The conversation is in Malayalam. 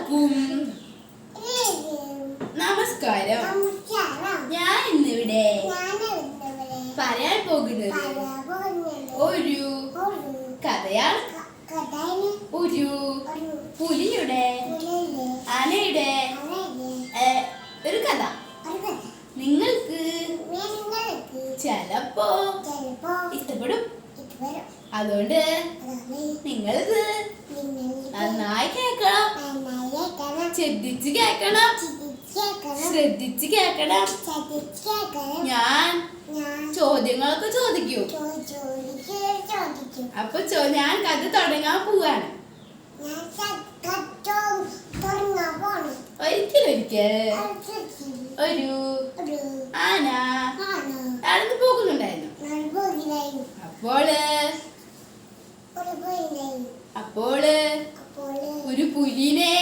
എല്ലാവർക്കും നമസ്കാരം. ഞാൻ ഇന്നിവിടെ പറയാൻ പോകുന്നത് ഒരു കഥയാണ്. ഒരു പുലിയുടെ ആനയുടെ ഒരു കഥ. നിങ്ങൾക്ക് ചിലപ്പോ ഇഷ്ടപ്പെടും. അതുകൊണ്ട് നിങ്ങളിത് നന്നായി കേൾക്കണം, ശ്രദ്ധിച്ച് കേൾക്കണം. ഞാൻ ചോദ്യങ്ങളൊക്കെ ചോദിക്കും. അപ്പൊ ഞാൻ കഥ തുടങ്ങാൻ പോവാണ്. ഒരിക്കൽ ഒരു ആന നടന്നു പോകുന്നുണ്ടായിരുന്നു. അപ്പോൾ ഒരു പുലിനെ